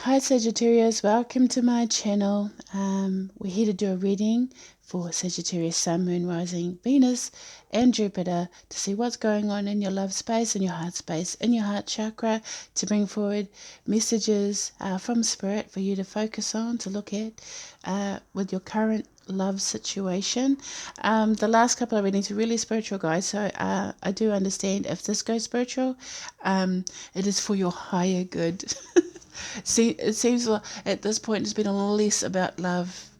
Hi Sagittarius, welcome to my channel. We're here to do a reading for Sagittarius Sun, Moon, Rising, Venus and Jupiter to see what's going on in your love space, in your heart space, in your heart chakra, to bring forward messages from Spirit for you to focus on, to look at with your current love situation. The last couple of readings are really spiritual, guys, so I do understand if this goes spiritual, it is for your higher good. See, it seems like at this point it's been a little less about love,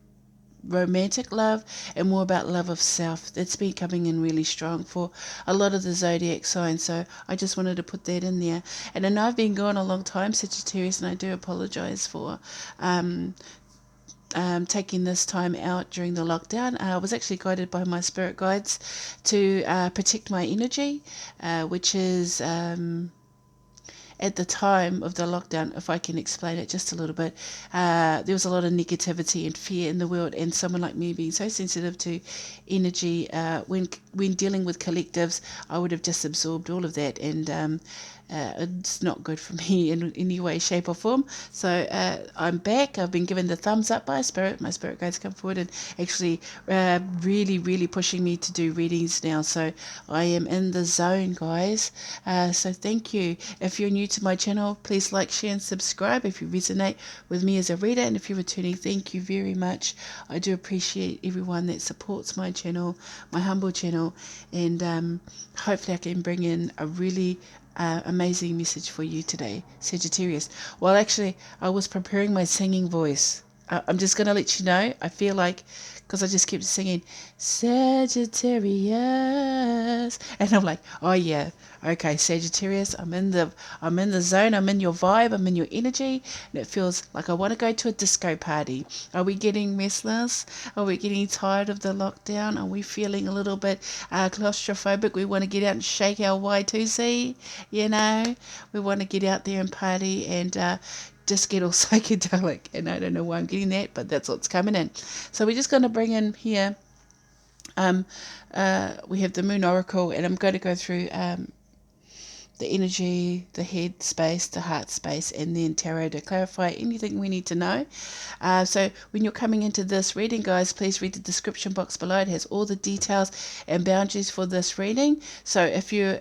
romantic love, and more about love of self. That's been coming in really strong for a lot of the zodiac signs. So I just wanted to put that in there. And I know I've been gone a long time, Sagittarius, and I do apologize for taking this time out during the lockdown. I was actually guided by my spirit guides to protect my energy, which is at the time of the lockdown, if I can explain it just a little bit, there was a lot of negativity and fear in the world, and someone like me being so sensitive to energy, when dealing with collectives, I would have just absorbed all of that, and it's not good for me in any way, shape or form. So I'm back. I've been given the thumbs up by Spirit. My Spirit guides come forward and actually really pushing me to do readings now. So I am in the zone, guys. So thank you. If you're new to my channel, please like, share and subscribe if you resonate with me as a reader. And if you're returning, thank you very much. I do appreciate everyone that supports my channel, my humble channel. And hopefully I can bring in a really amazing message for you today, Sagittarius. Well, actually, I was preparing my singing voice. I'm just going to let you know. I feel like, because I just kept singing Sagittarius, and I'm like, oh yeah, okay, Sagittarius, I'm in the zone, I'm in your vibe, I'm in your energy, and it feels like I want to go to a disco party. Are we getting restless? Are we getting tired of the lockdown? Are we feeling a little bit claustrophobic? We want to get out and shake our Y2C, you know? We want to get out there and party and just get all psychedelic. And I don't know why I'm getting that, but that's what's coming in. So we're just going to bring in here, we have the Moon Oracle, and I'm going to go through the energy, the head space, the heart space, and then tarot to clarify anything we need to know. So when you're coming into this reading, guys, please read the description box below. It has all the details and boundaries for this reading. So if you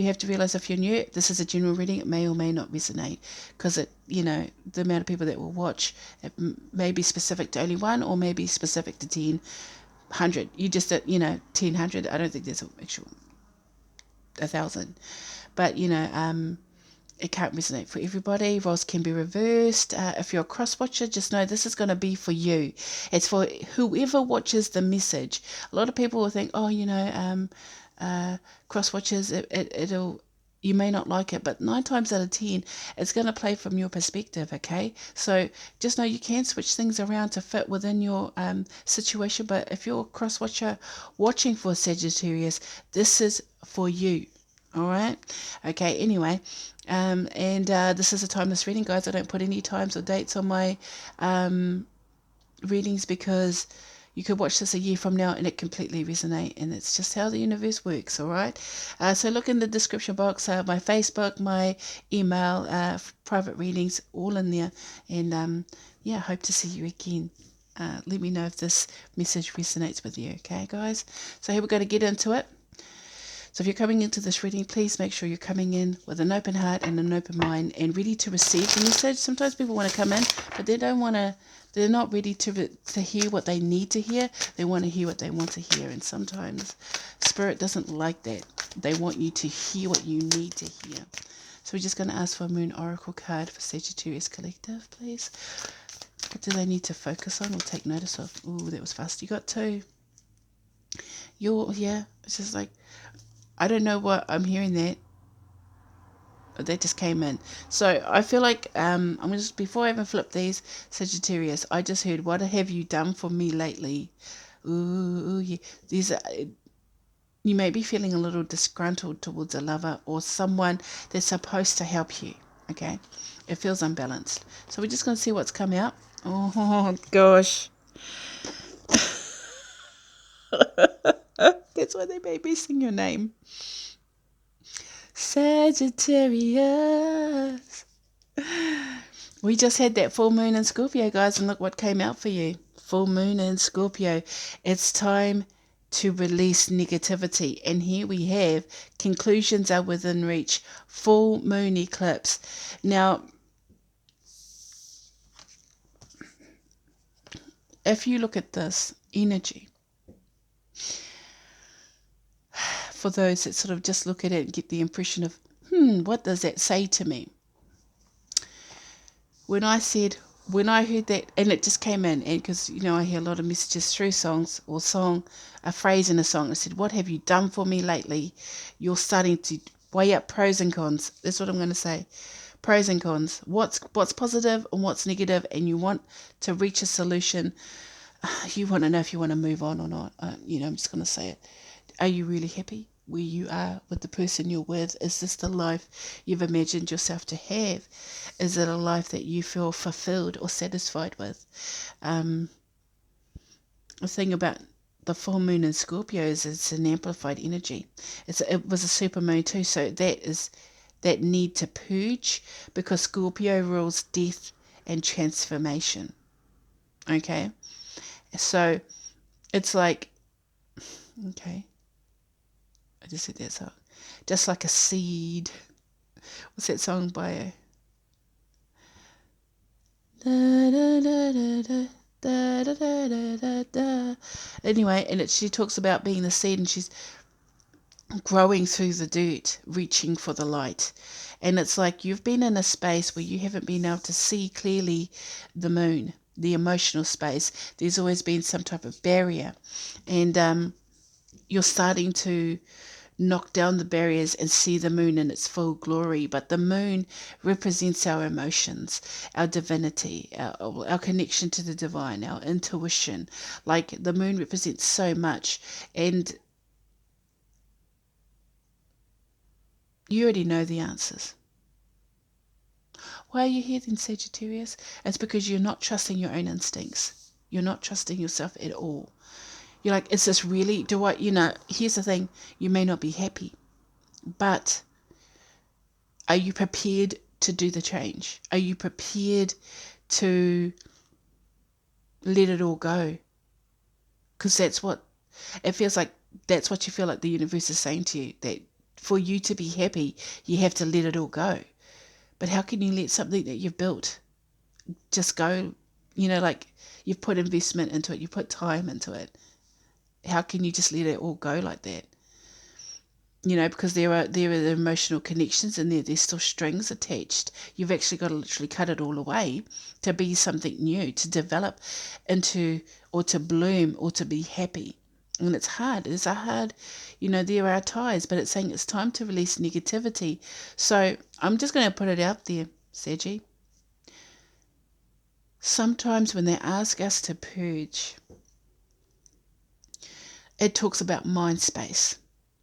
have to realize, if you're new, this is a general reading. It may or may not resonate, because it, you know, the amount of people that will watch, it may be specific to only one, or maybe specific to 10, 100. You just, 10, 100. I don't think there's an actual 1,000. But it can't resonate for everybody. Roles can be reversed. If you're a cross watcher, just know this is going to be for you. It's for whoever watches the message. A lot of people will think, oh, cross watchers, it'll, you may not like it, but 9 times out of 10, it's going to play from your perspective, okay? So just know you can switch things around to fit within your situation. But if you're a cross watcher watching for Sagittarius, this is for you. All right. Okay. Anyway, this is a timeless reading, guys. I don't put any times or dates on my readings, because you could watch this a year from now and it completely resonate, and it's just how the universe works. All right. So look in the description box, my Facebook, my email, private readings, all in there. And yeah, hope to see you again. Let me know if this message resonates with you. Okay, guys. So here we're going to get into it. So if you're coming into this reading, please make sure you're coming in with an open heart and an open mind, and ready to receive the message. Sometimes people want to come in, but they don't want to, they're not ready to hear what they need to hear. They want to hear what they want to hear. And sometimes Spirit doesn't like that. They want you to hear what you need to hear. So we're just going to ask for a Moon Oracle card for Sagittarius Collective, please. What do they need to focus on or take notice of? Ooh, that was fast. You got 2. Yeah, it's just like, I don't know what I'm hearing that. That just came in. So I feel like I'm just, before I even flip these, Sagittarius, I just heard, what have you done for me lately? Ooh, yeah. These you may be feeling a little disgruntled towards a lover or someone that's supposed to help you. Okay, it feels unbalanced. So we're just going to see what's come out. Oh gosh. That's why they made me sing your name. Sagittarius. We just had that full moon in Scorpio, guys, and look what came out for you. Full moon in Scorpio. It's time to release negativity. And here we have conclusions are within reach. Full moon eclipse. Now, if you look at this energy, for those that sort of just look at it and get the impression of, what does that say to me? When I heard that, and it just came in, and because, I hear a lot of messages through songs or a phrase in a song. I said, what have you done for me lately? You're starting to weigh up pros and cons. That's what I'm going to say. Pros and cons. What's positive and what's negative, and you want to reach a solution. You want to know if you want to move on or not. I'm just going to say it. Are you really happy where you are with the person you're with? Is this the life you've imagined yourself to have? Is it a life that you feel fulfilled or satisfied with? The thing about the full moon in Scorpio is it's an amplified energy. It was a super moon too, so that is that need to purge, because Scorpio rules death and transformation. Okay? So it's like, okay, I just said that song. Just like a seed. What's that song by? Anyway, and she talks about being the seed, and she's growing through the dirt, reaching for the light. And it's like you've been in a space where you haven't been able to see clearly the moon, the emotional space. There's always been some type of barrier, and you're starting to knock down the barriers and see the moon in its full glory. But the moon represents our emotions, our divinity, our connection to the divine, our intuition. Like, the moon represents so much, and you already know the answers. Why are you here then, Sagittarius? It's because you're not trusting your own instincts. You're not trusting yourself at all. You're like, is this really, here's the thing, you may not be happy, but are you prepared to do the change? Are you prepared to let it all go? Because it feels like that's what you feel like the universe is saying to you, that for you to be happy, you have to let it all go. But how can you let something that you've built just go? Like, you've put investment into it, you put time into it. How can you just let it all go like that? Because there are the emotional connections in there. There's still strings attached. You've actually got to literally cut it all away to be something new, to develop into, or to bloom, or to be happy. And it's hard. It's a hard, there are ties, but it's saying it's time to release negativity. So I'm just going to put it out there, Saggy. Sometimes when they ask us to purge, it talks about mind space.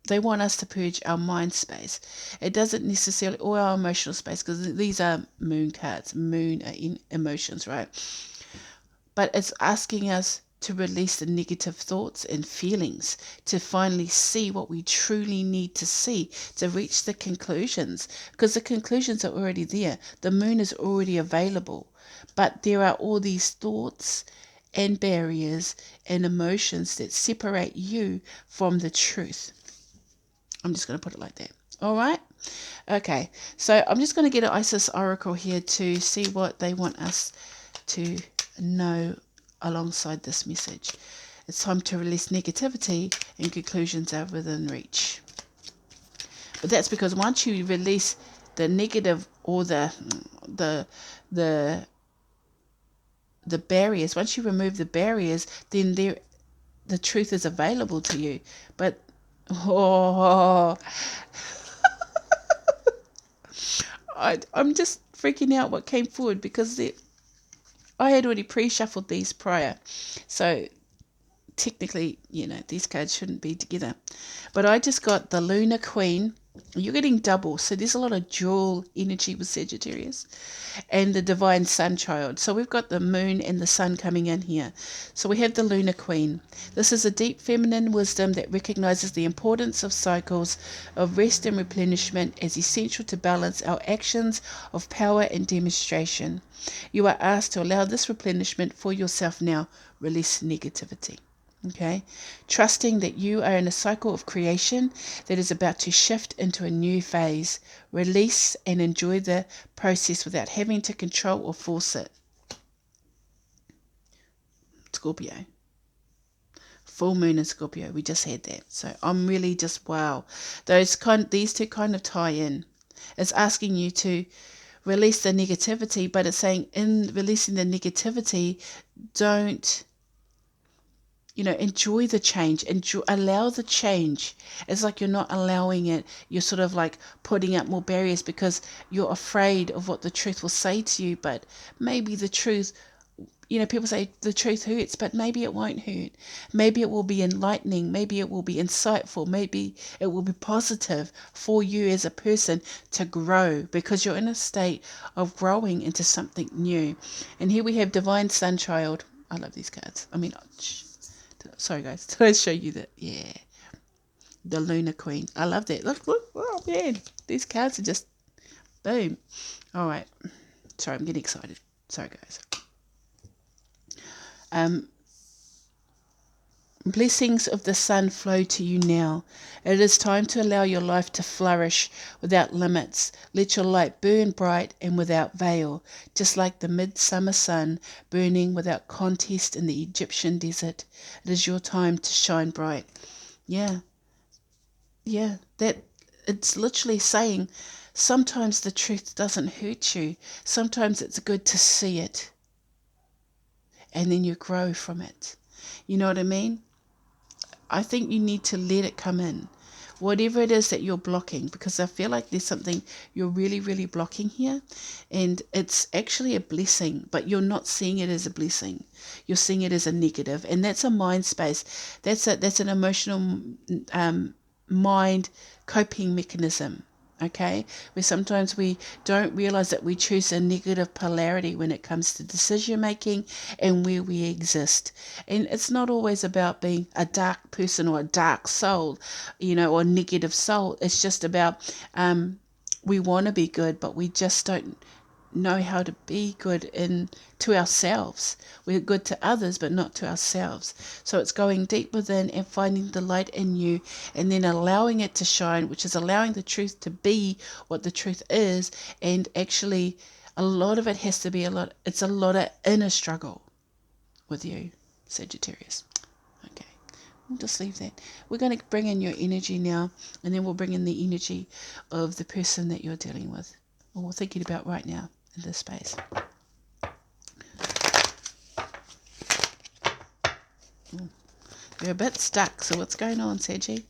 They want us to purge our mind space. It doesn't necessarily, or our emotional space, because these are moon cards. Moon are in emotions, right? But it's asking us to release the negative thoughts and feelings, to finally see what we truly need to see, to reach the conclusions, because the conclusions are already there. The moon is already available, but there are all these thoughts and barriers and emotions that separate you from the truth. I'm just going to put it like that. All right? Okay. So I'm just going to get an Isis Oracle here to see what they want us to know alongside this message. It's time to release negativity, and conclusions are within reach. But that's because once you release the negative, or the barriers, once you remove the barriers, then the truth is available to you. But I'm just freaking out what came forward, because I had already pre-shuffled these prior. So technically, these cards shouldn't be together. But I just got the Lunar Queen You're getting double. So there's a lot of dual energy with Sagittarius and the divine sun child. So we've got the moon and the sun coming in here. So we have the lunar queen. This is a deep feminine wisdom that recognizes the importance of cycles of rest and replenishment as essential to balance our actions of power and demonstration. You are asked to allow this replenishment for yourself now. Release negativity. Okay, trusting that you are in a cycle of creation that is about to shift into a new phase. Release and enjoy the process without having to control or force it. Scorpio. Full moon in Scorpio. We just had that. So I'm really just wow. These two kind of tie in. It's asking you to release the negativity, but it's saying in releasing the negativity, don't enjoy the change, allow the change. It's like you're not allowing it. You're sort of like putting up more barriers because you're afraid of what the truth will say to you. But maybe the truth, people say the truth hurts, but maybe it won't hurt. Maybe it will be enlightening. Maybe it will be insightful. Maybe it will be positive for you as a person to grow because you're in a state of growing into something new. And here we have Divine Sunchild. I love these cards. Sorry guys, did I show you that? Yeah, the Lunar Queen. I love that. Look, oh man, these cards are just boom. All right, sorry, I'm getting excited. Sorry guys. Blessings of the sun flow to you now. It is time to allow your life to flourish without limits. Let your light burn bright and without veil, just like the midsummer sun burning without contest in the Egyptian desert. It is your time to shine bright. Yeah, that it's literally saying sometimes the truth doesn't hurt you. Sometimes it's good to see it, and then you grow from it. You know what I mean? I think you need to let it come in. Whatever it is that you're blocking, because I feel like there's something you're really, really blocking here. And it's actually a blessing, but you're not seeing it as a blessing. You're seeing it as a negative. And that's a mind space. That's an emotional mind coping mechanism. Okay, where sometimes we don't realize that we choose a negative polarity when it comes to decision making and where we exist. And it's not always about being a dark person or a dark soul, or negative soul. It's just about we want to be good, but we just don't know how to be good to ourselves. We're good to others, but not to ourselves. So it's going deep within and finding the light in you and then allowing it to shine, which is allowing the truth to be what the truth is. And actually, a lot of it has to be it's a lot of inner struggle with you, Sagittarius. Okay, we'll just leave that. We're going to bring in your energy now, and then we'll bring in the energy of the person that you're dealing with, or we're thinking about right now in this space. You're a bit stuck, so what's going on, Saggy?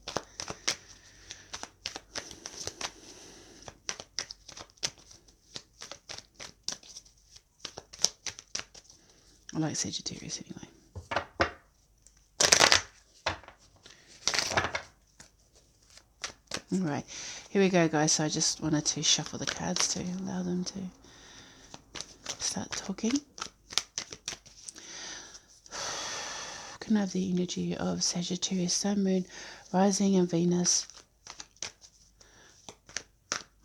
I like Sagittarius anyway. Alright, here we go, guys. So I just wanted to shuffle the cards to allow them to start talking. Can have the energy of Sagittarius, Sun, Moon, Rising, and Venus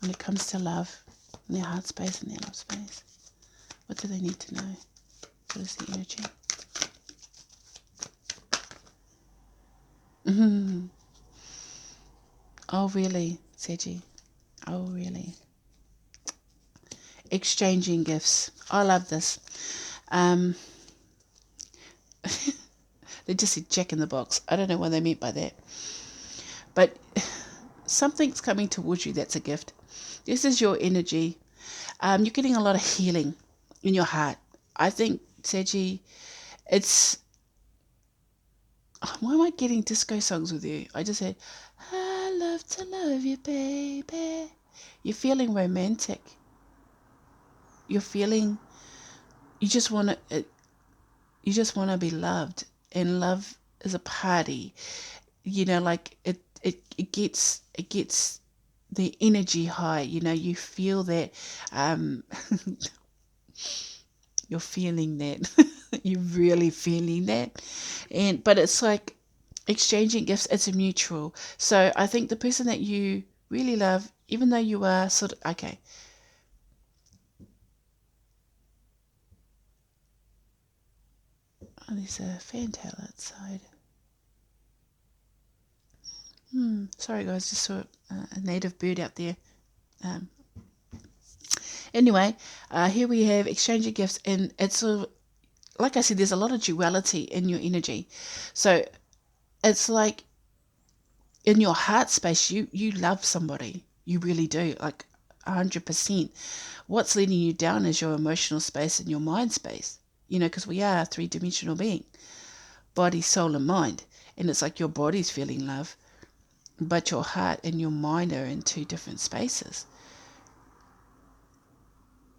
when it comes to love, in their heart space and their love space. What do they need to know? What is the energy? Oh, really, Saggy? Oh, really? Exchanging gifts. I love this. They just said Jack in the Box. I don't know what they meant by that. But something's coming towards you that's a gift. This is your energy. You're getting a lot of healing in your heart. I think, Saggy, it's... Why am I getting disco songs with you? I just said, I love to love you, baby. You're feeling romantic. You're feeling... You just want to be loved. And love is a party. Like it gets the energy high. You know, you feel that, you're feeling that. You're really feeling that. But it's like exchanging gifts, it's a mutual. So I think the person that you really love, even though you are sort of, okay. Oh, there's a fantail outside. Sorry guys, just saw a native bird out there. Um, anyway, here we have exchanging gifts, and it's like I said, there's a lot of duality in your energy. So it's like in your heart space, you love somebody, you really do, like 100%. What's letting you down is your emotional space and your mind space. You know, because we are a three-dimensional being, body, soul, and mind. And it's like your body's feeling love, but your heart and your mind are in two different spaces.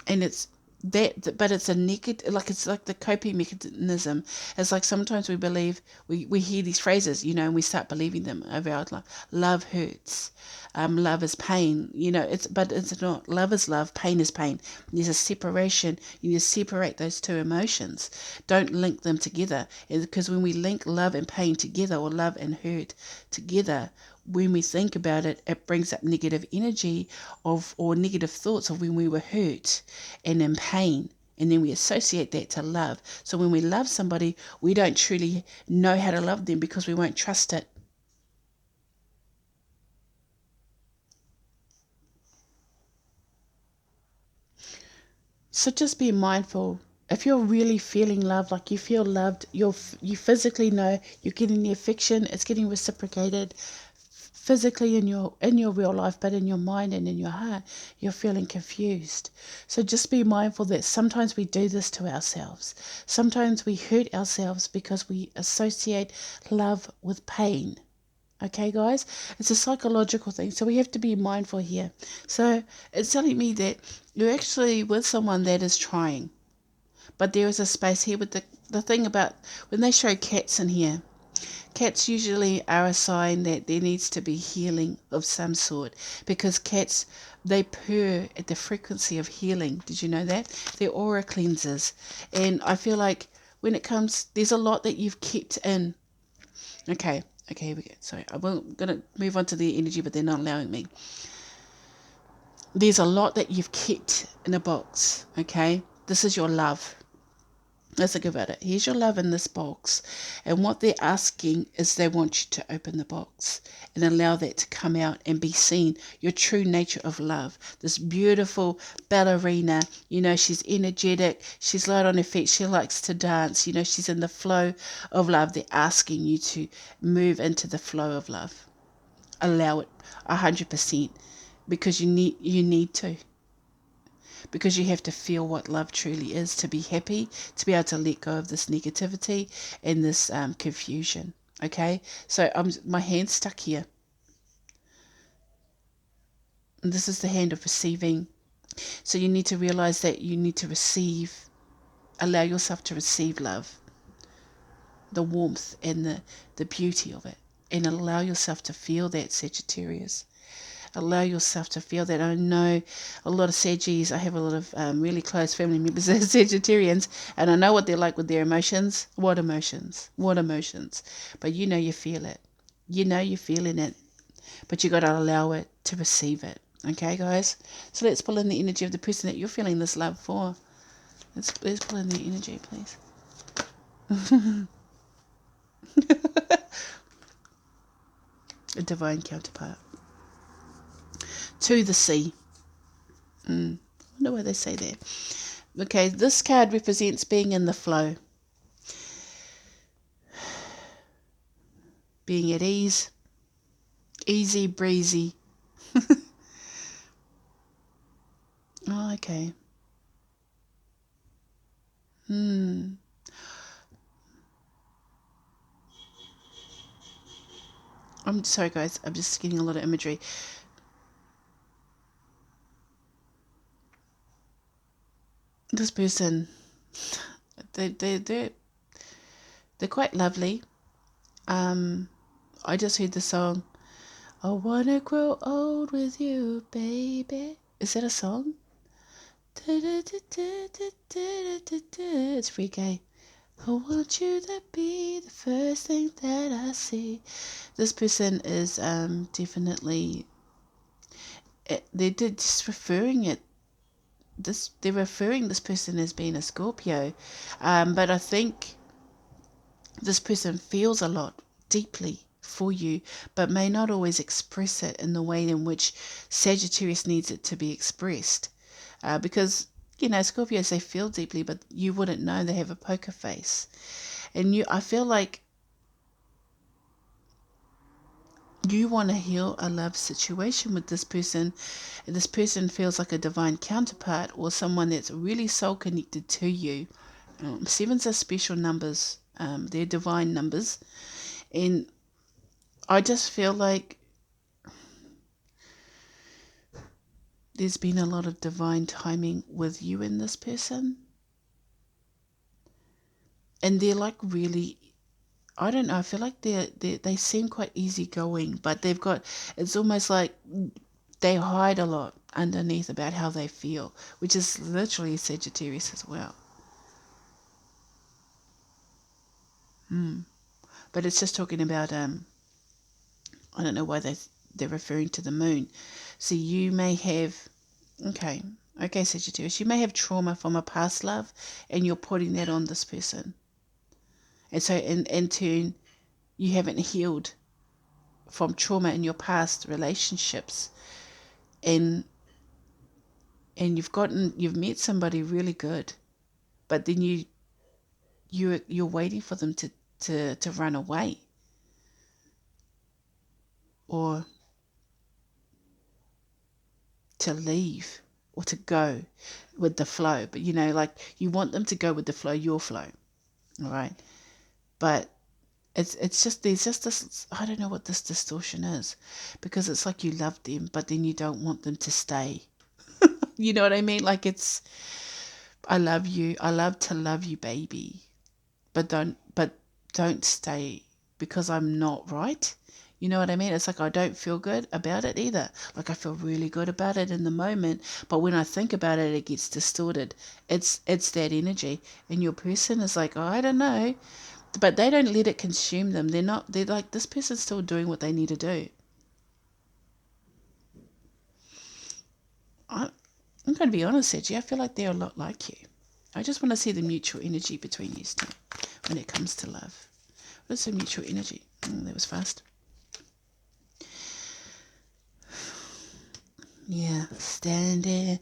And it's that, but it's a negative, like it's like the coping mechanism. It's like sometimes we believe, we hear these phrases, you know, and we start believing them over our life. Love hurts, love is pain, you know. But it's not. Love is love, pain is pain. There's a separation. You need to separate those two emotions. Don't link them together, because when we link love and pain together, or love and hurt together, when we think about it, it brings up negative energy or negative thoughts of when we were hurt and in pain. And then we associate that to love. So when we love somebody, we don't truly know how to love them because we won't trust it. So just be mindful. If you're really feeling love, like you feel loved, you physically know you're getting the affection, it's getting reciprocated physically in your real life, but in your mind and in your heart, you're feeling confused. So just be mindful that sometimes we do this to ourselves. Sometimes we hurt ourselves because we associate love with pain. Okay, guys? It's a psychological thing. So we have to be mindful here. So it's telling me that you're actually with someone that is trying. But there is a space here with the thing about when they show cats in here. Cats usually are a sign that there needs to be healing of some sort, because cats, they purr at the frequency of healing. Did you know that? They're aura cleansers. And I feel like when it comes, there's a lot that you've kept in. Okay, here we go. Sorry, I'm going to move on to the energy, but they're not allowing me. There's a lot that you've kept in a box, okay? This is your love. Let's think about it. Here's your love in this box. And what they're asking is they want you to open the box and allow that to come out and be seen. Your true nature of love. This beautiful ballerina, you know, she's energetic. She's light on her feet. She likes to dance. You know, she's in the flow of love. They're asking you to move into the flow of love. Allow it 100%, because you need to. Because you have to feel what love truly is to be happy, to be able to let go of this negativity and this confusion. Okay, so my hand's stuck here. And this is the hand of receiving. So you need to realize that you need to receive, allow yourself to receive love, the warmth and the beauty of it. And allow yourself to feel that, Sagittarius. Allow yourself to feel that. I know a lot of Saggies. I have a lot of really close family members that are Sagittarians, and I know what they're like with their emotions. What emotions? What emotions? But you know you feel it. You know you're feeling it, but you got to allow it to receive it. Okay, guys? So let's pull in the energy of the person that you're feeling this love for. Let's pull in the energy, please. A divine counterpart. To the sea. I wonder why they say that. Okay, this card represents being in the flow. Being at ease. Easy breezy. Oh, okay. I'm sorry, guys. I'm just getting a lot of imagery. This person, they're quite lovely. I just heard the song I wanna grow old with you, baby. Is that a song? It's free gay. I want you to be the first thing that I see. This person is definitely, they're just referring it. They're referring this person as being a Scorpio, but I think this person feels a lot deeply for you, but may not always express it in the way in which Sagittarius needs it to be expressed. Because, Scorpios, they feel deeply, but you wouldn't know they have a poker face. And I feel like you want to heal a love situation with this person. This person feels like a divine counterpart or someone that's really soul connected to you. Sevens are special numbers. They're divine numbers. And I just feel like there's been a lot of divine timing with you and this person. And they're like really, I don't know, I feel like they seem quite easygoing, but it's almost like they hide a lot underneath about how they feel, which is literally Sagittarius as well. But it's just talking about, I don't know why they're referring to the moon. So you may have, okay, Sagittarius, you may have trauma from a past love and you're putting that on this person. And so in turn, you haven't healed from trauma in your past relationships. And you've met somebody really good, but then you're waiting for them to run away or to leave or to go with the flow. But like you want them to go with the flow, your flow. All right. But it's just there's just this, I don't know what this distortion is, because it's like you love them, but then you don't want them to stay. You know what I mean? Like I love you. I love to love you, baby. But don't stay because I'm not right. You know what I mean? It's like I don't feel good about it either. Like I feel really good about it in the moment, but when I think about it, it gets distorted. It's that energy, and your person is like, oh, I don't know, but they don't let it consume them. They're like, this person's still doing what they need to do. I'm going to be honest, Sergi. I feel like they're a lot like you. I just want to see the mutual energy between you two when it comes to love. What's the mutual energy? That was fast. Yeah, standing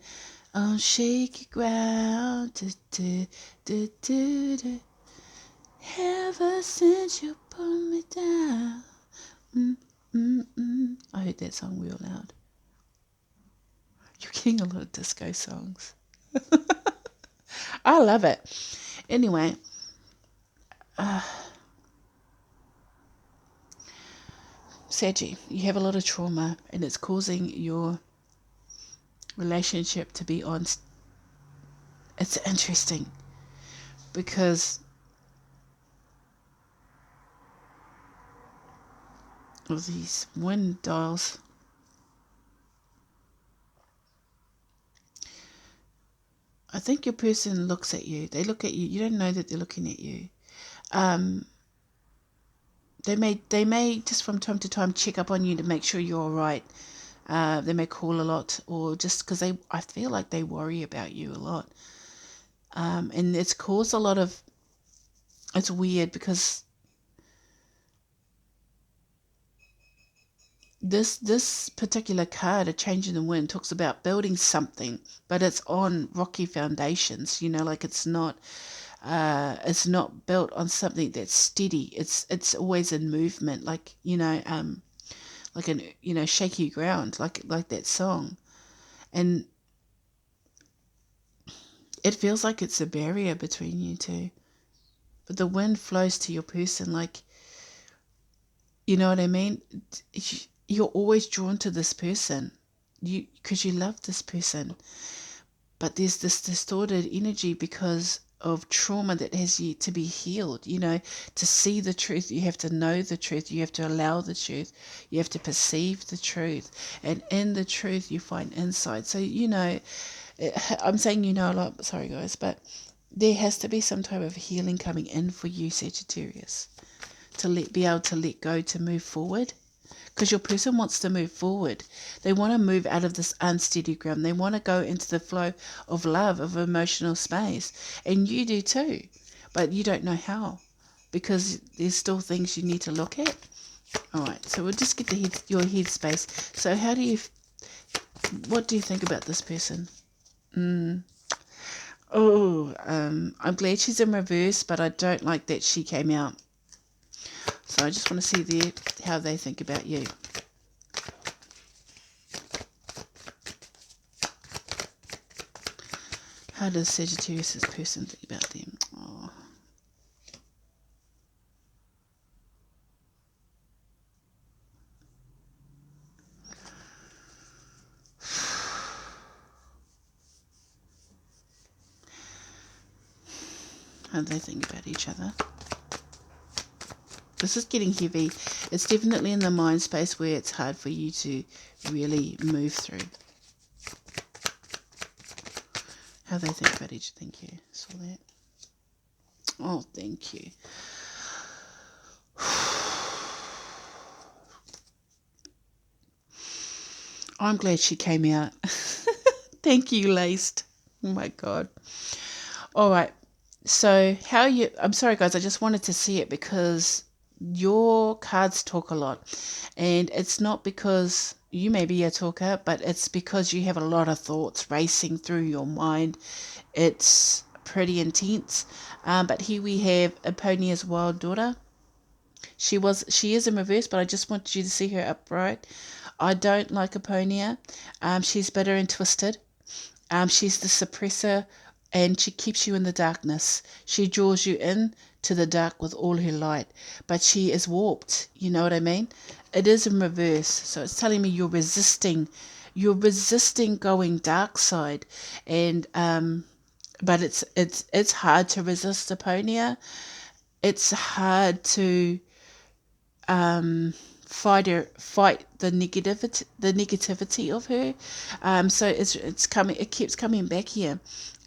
on shaky ground. Ever since you put me down. I heard that song real loud. You're getting a lot of disco songs. I love it. Anyway, Saggy, you have a lot of trauma and it's causing your relationship to be on. It's interesting because of these wind dials. I think your person looks at you. They look at you. You don't know that they're looking at you. They may just from time to time check up on you to make sure you're all right. They may call a lot, or just because I feel like they worry about you a lot. And it's caused a lot of. It's weird because this particular card, A Change in the Wind, talks about building something, but it's on rocky foundations. Like it's not built on something that's steady. It's always in movement, like like an shaky ground, like that song, and it feels like it's a barrier between you two. But the wind flows to your person, like, you know what I mean? You're always drawn to this person, because you love this person. But there's this distorted energy because of trauma that has yet to be healed. You know, to see the truth, you have to know the truth, you have to allow the truth, you have to perceive the truth, and in the truth you find insight. So, you know, I'm saying you know a lot, sorry guys, but there has to be some type of healing coming in for you, Sagittarius, to be able to let go, to move forward. Because your person wants to move forward. They want to move out of this unsteady ground. They want to go into the flow of love, of emotional space. And you do too. But you don't know how. Because there's still things you need to look at. Alright, so we'll just get your headspace. So what do you think about this person? I'm glad she's in reverse, but I don't like that she came out. So I just want to see how they think about you. How does Sagittarius' person think about them? Oh. How do they think about each other? This is getting heavy. It's definitely in the mind space where it's hard for you to really move through. How they think about each. Thank you. Saw that. Oh, thank you. I'm glad she came out. Thank you, Laced. Oh my God. All right. So how you... I'm sorry, guys. I just wanted to see it because your cards talk a lot. And it's not because you may be a talker, but it's because you have a lot of thoughts racing through your mind. It's pretty intense. But here we have Eponia's wild daughter. She is in reverse, but I just want you to see her upright. I don't like Eponia. She's bitter and twisted. She's the suppressor, and she keeps you in the darkness. She draws you in to the dark with all her light, but she is warped. You know what I mean? It is in reverse, so it's telling me you're resisting. You're resisting going dark side, and but it's hard to resist Eponia. It's hard to fight the negativity of her. So it keeps coming back here.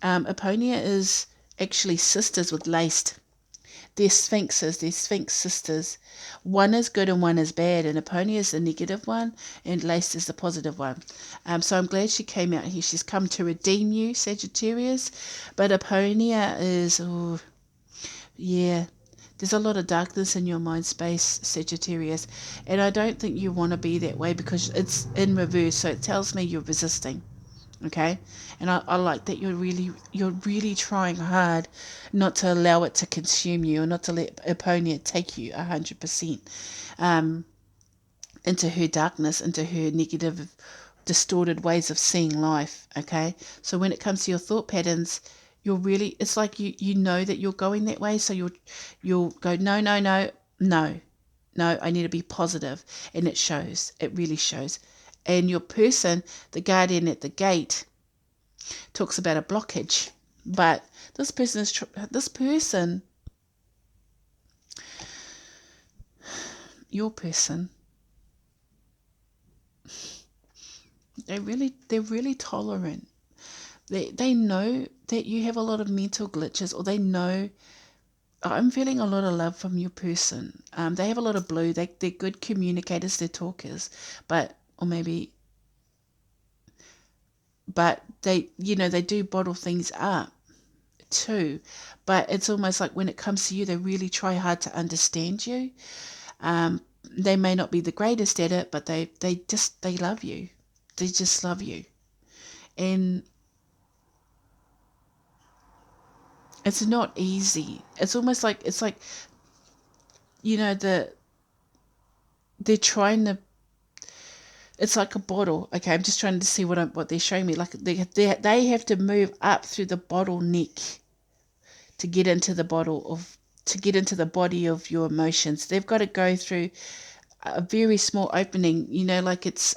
Eponia is actually sisters with Laced. They're sphinxes, they're sphinx sisters. One is good and one is bad, and Eponia is the negative one and Laced is the positive one. So I'm glad she came out here. She's come to redeem you, Sagittarius. But Eponia is, oh yeah, there's a lot of darkness in your mind space, Sagittarius, and I don't think you want to be that way because it's in reverse, so it tells me you're resisting. Okay, and I like that you're really trying hard not to allow it to consume you, or not to let Eponia take you 100% into her darkness, into her negative, distorted ways of seeing life. Okay, so when it comes to your thought patterns, it's like you know that you're going that way, so you'll go no, I need to be positive, and it shows. It really shows. And your person, the guardian at the gate, talks about a blockage, but this person, your person, they're really tolerant. They know that you have a lot of mental glitches, or they know. I'm feeling a lot of love from your person. They have a lot of blue. They're good communicators. They're talkers, but they do bottle things up too. But it's almost like when it comes to you, they really try hard to understand you. They may not be the greatest at it, but they love you. They just love you, and it's not easy. It's almost like they're trying to. It's like a bottle. Okay, I'm just trying to see what they're showing me. Like they have to move up through the bottleneck to get into the body of your emotions. They've got to go through a very small opening. Like it's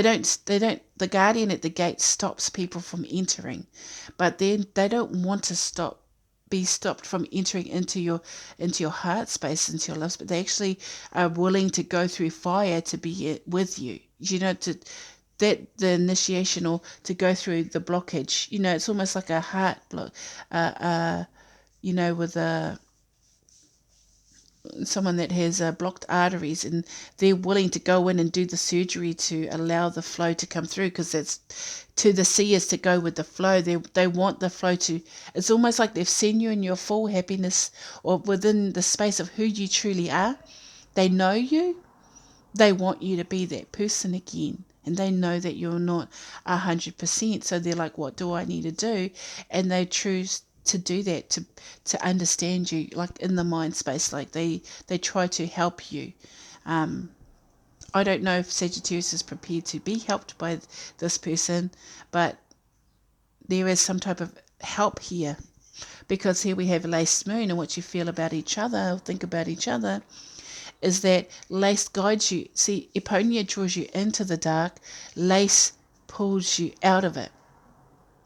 the guardian at the gate stops people from entering, but then they don't want to be stopped from entering into your heart space, into your love, but they actually are willing to go through fire to be with you, to that the initiation, or to go through the blockage. It's almost like a heart block, with someone that has blocked arteries, and they're willing to go in and do the surgery to allow the flow to come through, because that's to the seers to go with the flow. They want the flow to, it's almost like they've seen you in your full happiness, or within the space of who you truly are. They know you. They want you to be that person again, and they know that you're not 100%. So they're like, what do I need to do? And they choose to do that, to understand you, like in the mind space. Like they try to help you. I don't know if Sagittarius is prepared to be helped by this person, but there is some type of help here, because here we have Lace Moon, and what you feel about each other, or think about each other, is that Lace guides you. See, Eponia draws you into the dark. Lace pulls you out of it.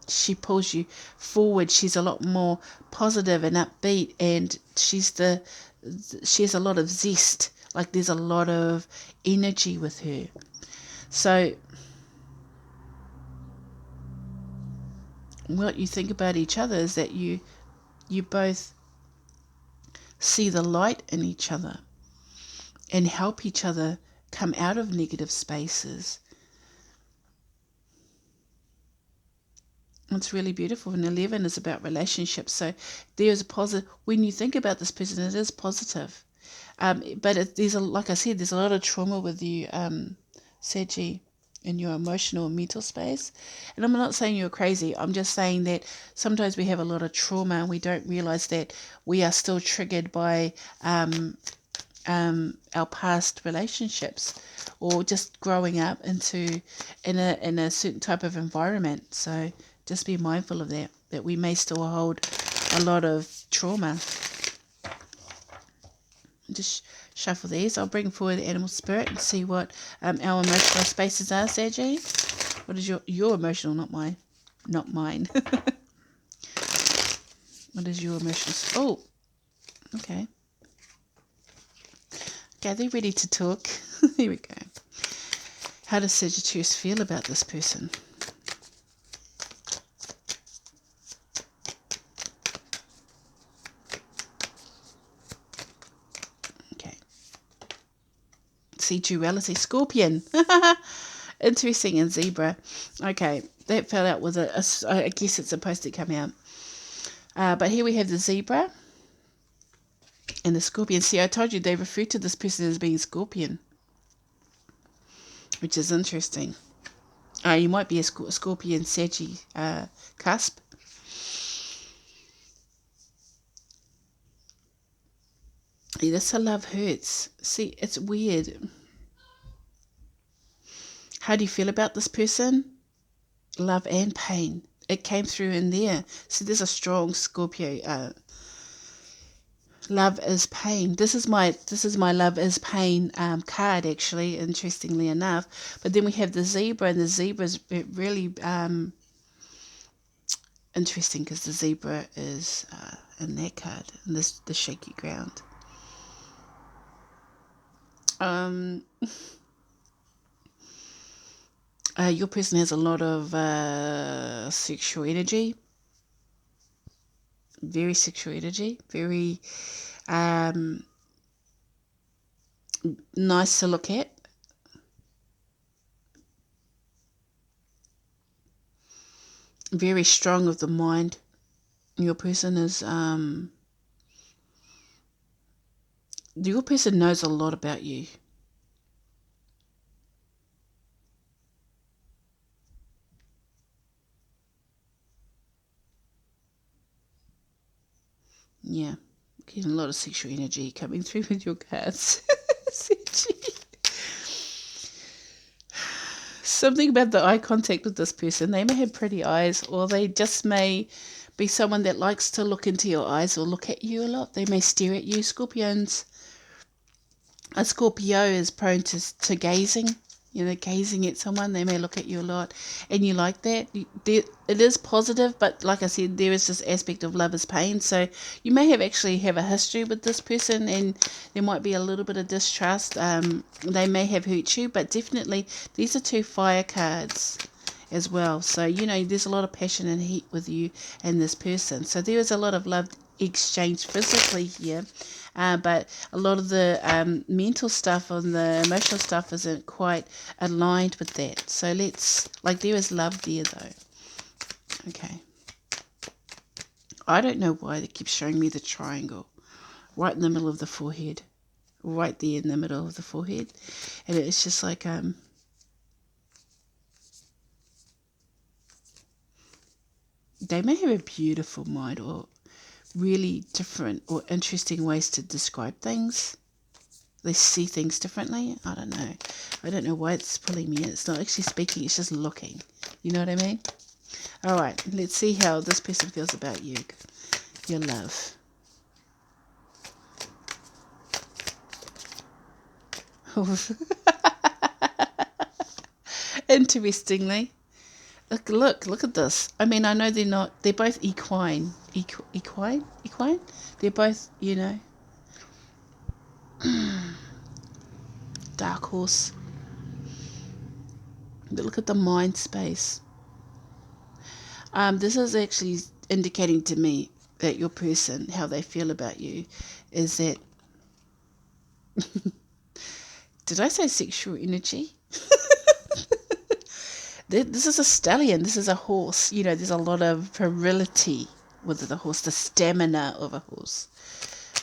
She pulls you forward. She's a lot more positive and upbeat, and she has a lot of zest. Like there's a lot of energy with her. So what you think about each other is that you both see the light in each other and help each other come out of negative spaces. It's really beautiful. And 11 is about relationships. So there's a positive, when you think about this person, it is positive. But like I said, there's a lot of trauma with you, Saggy, in your emotional and mental space. And I'm not saying you're crazy. I'm just saying that sometimes we have a lot of trauma and we don't realize that we are still triggered by our past relationships, or just growing up in a certain type of environment. So just be mindful of that we may still hold a lot of trauma. Just shuffle these. I'll bring forward the animal spirit and see what our emotional spaces are, Saggy. What is your emotional, not mine. What is your emotional? Okay. Okay, they're ready to talk. Here we go. How does Sagittarius feel about this person? Okay. See, duality. Scorpion. Interesting. And zebra. Okay, that fell out with I guess it's supposed to come out. But here we have the zebra and the scorpion. See, I told you they refer to this person as being scorpion, which is interesting. You might be a scorpion Saggy cusp. Yeah, that's how love hurts. See, it's weird. How do you feel about this person? Love and pain. It came through in there. See, there's a strong Scorpio. Love is pain. This is my love is pain card, actually, interestingly enough. But then we have the zebra, and the zebra is really interesting, because the zebra is in that card, in the shaky ground. Your person has a lot of sexual energy. Very sexual energy. Very nice to look at. Very strong of the mind. Your person is your person knows a lot about you. Yeah, getting a lot of sexual energy coming through with your cards. Something about the eye contact with this person. They may have pretty eyes, or they just may be someone that likes to look into your eyes or look at you a lot. They may stare at you. Scorpions. A Scorpio is prone to gazing. gazing at someone. They may look at you a lot, and you like that. It is positive, but like I said, there is this aspect of love is pain. So you may actually have a history with this person, and there might be a little bit of distrust. They may have hurt you, but definitely these are 2 fire cards as well. So there's a lot of passion and heat with you and this person. So there is a lot of love exchange physically here. But a lot of the mental stuff and the emotional stuff isn't quite aligned with that. So there is love there though. Okay. I don't know why they keep showing me the triangle right in the middle of the forehead. Right there in the middle of the forehead. And it's just like, they may have a beautiful mind or really different or interesting ways to describe things. They see things differently. I don't know. I don't know why it's pulling me in. It's not actually speaking, it's just looking. You know what I mean? All right, let's see how this person feels about you, your love. Interestingly, look at this. I mean, I know they're both equine. Equine? They're both, dark horse. But look at the mind space. This is actually indicating to me that your person, how they feel about you, is that... Did I say sexual energy? This is a stallion. This is a horse. There's a lot of virility with the horse, the stamina of a horse.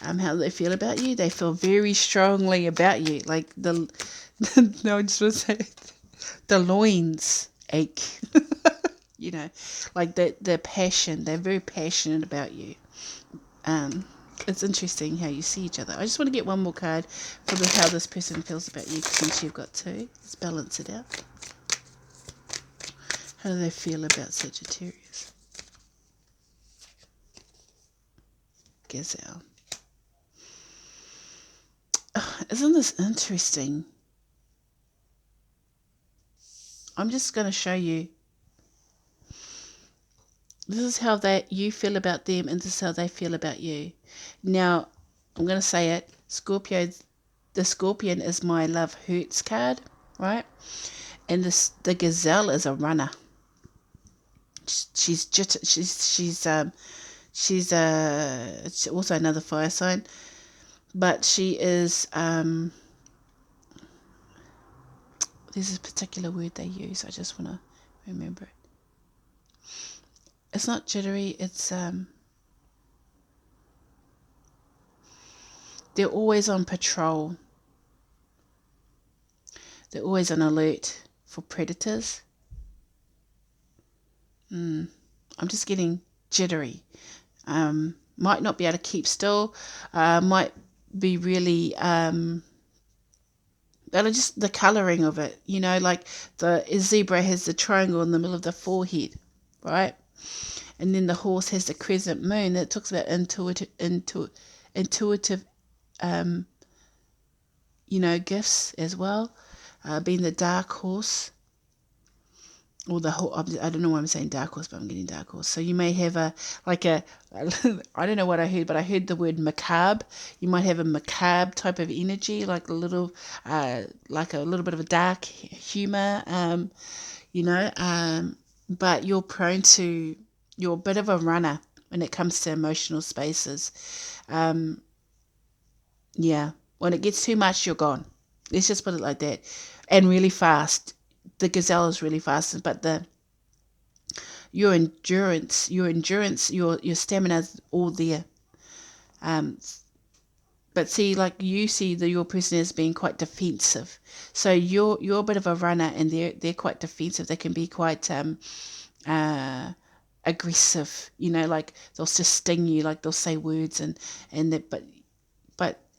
How they feel about you? They feel very strongly about you. Like no, I just want to say the loins ache. Like the passion. They're very passionate about you. It's interesting how you see each other. I just want to get one more card for how this person feels about you, since you've got 2. Let's balance it out. How do they feel about Sagittarius? Gazelle. Oh, isn't this interesting? I'm just going to show you. This is how you feel about them, and this is how they feel about you. Now, I'm going to say it. Scorpio, the Scorpion is my love hurts card, right? And the Gazelle is a runner. She's also another fire sign, but she is there's a particular word they use. I just want to remember it. It's not jittery. It's they're always on patrol. They're always on alert for predators. I'm just getting jittery. Might not be able to keep still. Might be really just the colouring of it. Like the zebra has the triangle in the middle of the forehead, right? And then the horse has the crescent moon. That talks about intuitive gifts as well. Being the dark horse. Or I don't know why I'm saying dark horse, but I'm getting dark horse. So you may have I don't know what I heard, but I heard the word macabre. You might have a macabre type of energy, like a little bit of a dark humour, but you're a bit of a runner when it comes to emotional spaces. Yeah, when it gets too much, you're gone. Let's just put it like that. And really fast. The Gazelle is really fast, but your endurance, your stamina is all there. But see, like you see your person as being quite defensive. So you're a bit of a runner, and they're quite defensive. They can be quite aggressive. Like they'll just sting you. Like they'll say words and that, but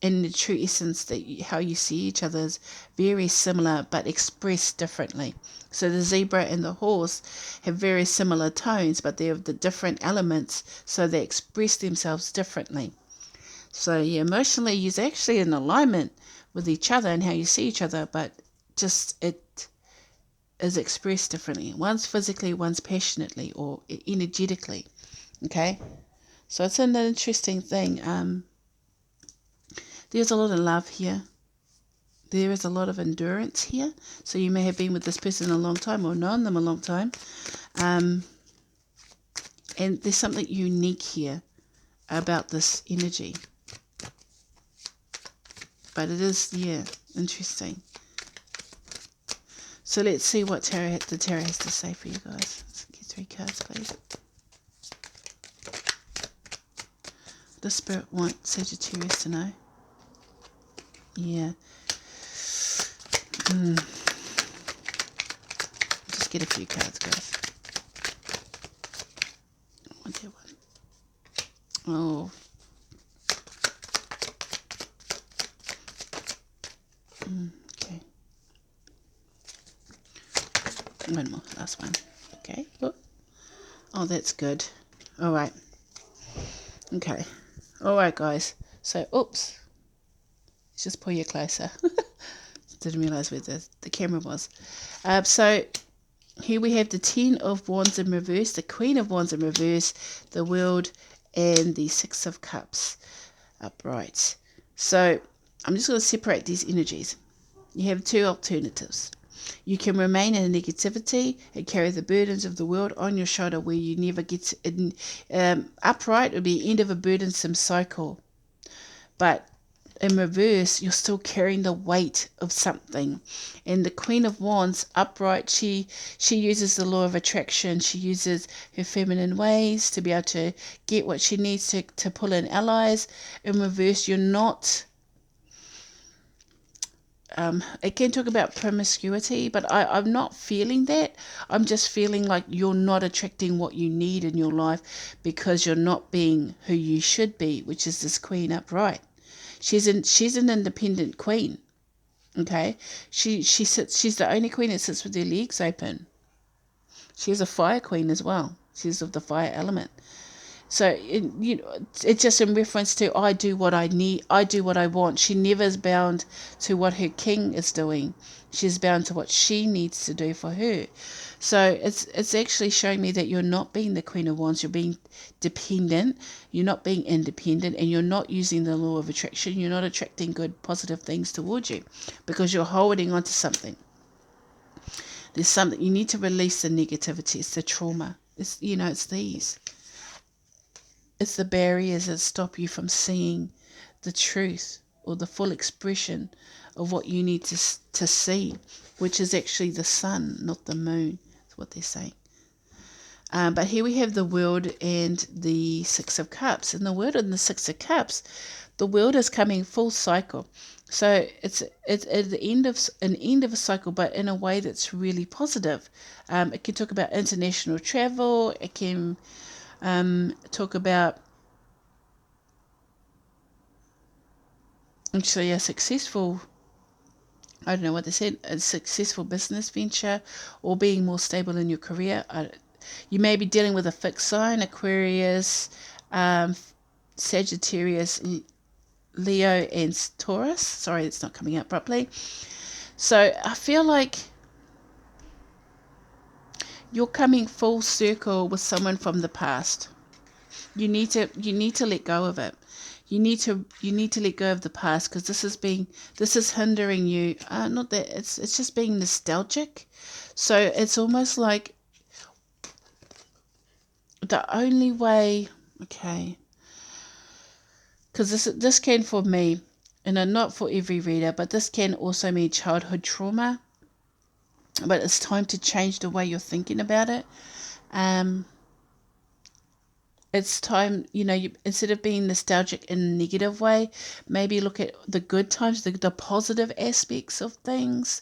in the true essence, how you see each other is very similar but expressed differently. So the zebra and the horse have very similar tones, but they have the different elements, so they express themselves differently. So emotionally, you're actually in alignment with each other and how you see each other, but just is expressed differently. One's physically, one's passionately or energetically. Okay, so it's an interesting thing. There's a lot of love here. There is a lot of endurance here. So you may have been with this person a long time or known them a long time. And there's something unique here about this energy. But it is, yeah, interesting. So let's see what the tarot has to say for you guys. Let's get 3 cards, please. What does Spirit want Sagittarius to know? Yeah. Just get a few cards, guys. I want that one. Oh. Okay. One more. Last one. Okay. Oh, that's good. All right. Okay. All right, guys. So, oops. Let's just pull you closer. Didn't realize where the camera was. So here we have the 10 of Wands in reverse, the Queen of Wands in reverse, the World, and the 6 of Cups upright. So I'm just going to separate these energies. You have 2 alternatives. You can remain in negativity and carry the burdens of the world on your shoulder where you never get upright would be the end of a burdensome cycle. But in reverse, you're still carrying the weight of something. And the Queen of Wands upright, she uses the law of attraction. She uses her feminine ways to be able to get what she needs to pull in allies. In reverse, you're not. It can talk about promiscuity, but I'm not feeling that. I'm just feeling like you're not attracting what you need in your life because you're not being who you should be, which is this Queen upright. She's an independent queen. Okay, she's the only queen that sits with her legs open. She's a fire queen as well. She's of the fire element. So it's just in reference to I do what I need, I do what I want. She never is bound to what her king is doing. She's bound to what she needs to do for her. So it's actually showing me that you're not being the Queen of Wands. You're being dependent. You're not being independent, and you're not using the law of attraction. You're not attracting good, positive things towards you because you're holding on to something. There's something you need to release the negativity. It's the trauma. It's these. It's the barriers that stop you from seeing the truth or the full expression of what you need to see, which is actually the sun, not the moon. That's what they're saying. But here we have the World and the 6 of Cups. And the World and the 6 of Cups, the World is coming full cycle. So it's at the end of a cycle, but in a way that's really positive. It can talk about international travel. It can talk about actually a successful, I don't know what they said, a successful business venture or being more stable in your career. You may be dealing with a fixed sign, Aquarius, Sagittarius, Leo, and Taurus. Sorry, it's not coming out properly. So I feel like you're coming full circle with someone from the past. You need to let go of it. You need to let go of the past because this is hindering you. Not that it's just being nostalgic. So it's almost like the only way, okay, because this can for me, and not for every reader, but this can also mean childhood trauma. But it's time to change the way you're thinking about it. It's time, instead of being nostalgic in a negative way, maybe look at the good times, the positive aspects of things,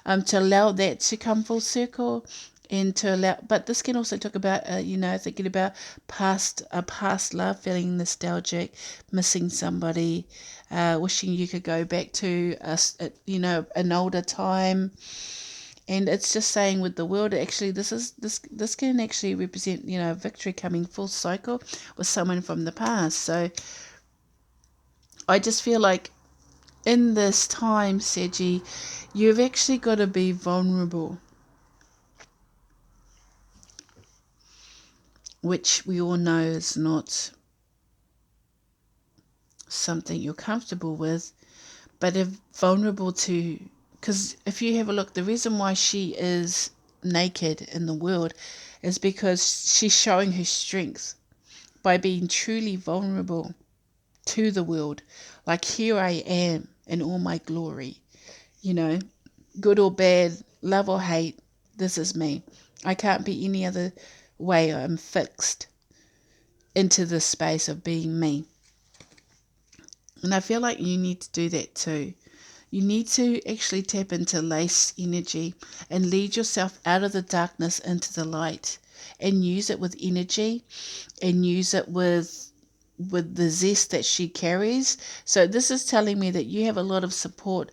to allow that to come full circle, and to allow. But this can also talk about, thinking about a past love, feeling nostalgic, missing somebody, wishing you could go back to an older time. And it's just saying with the World, actually, this can actually represent, victory coming full cycle with someone from the past. So I just feel like in this time, Seji, you've actually got to be vulnerable. which we all know is not something you're comfortable with, but if vulnerable to, because if you have a look, the reason why she is naked in the world is because she's showing her strength by being truly vulnerable to the world. Like, here I am in all my glory, you know, good or bad, love or hate, this is me. I can't be any other way. I'm fixed into this space of being me. And I feel like you need to do that too. You need to actually tap into lace energy and lead yourself out of the darkness into the light, and use it with energy, and use it with the zest that she carries. So this is telling me that you have a lot of support.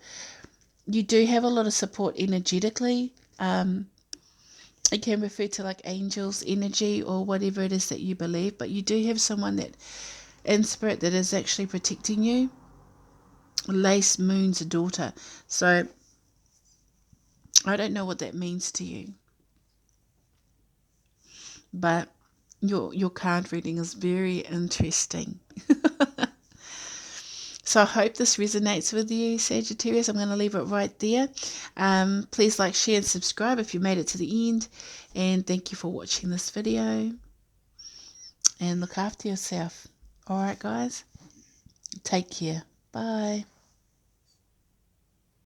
You do have a lot of support energetically. It can refer to like angels energy or whatever it is that you believe, but you do have someone that in spirit that is actually protecting you. Lace Moon's daughter. So I don't know what that means to you, but your card reading is very interesting. So I hope this resonates with you, Sagittarius. I'm going to leave it right there. Please like, share, and subscribe if you made it to the end. And thank you for watching this video. And look after yourself. All right, guys. Take care. Bye.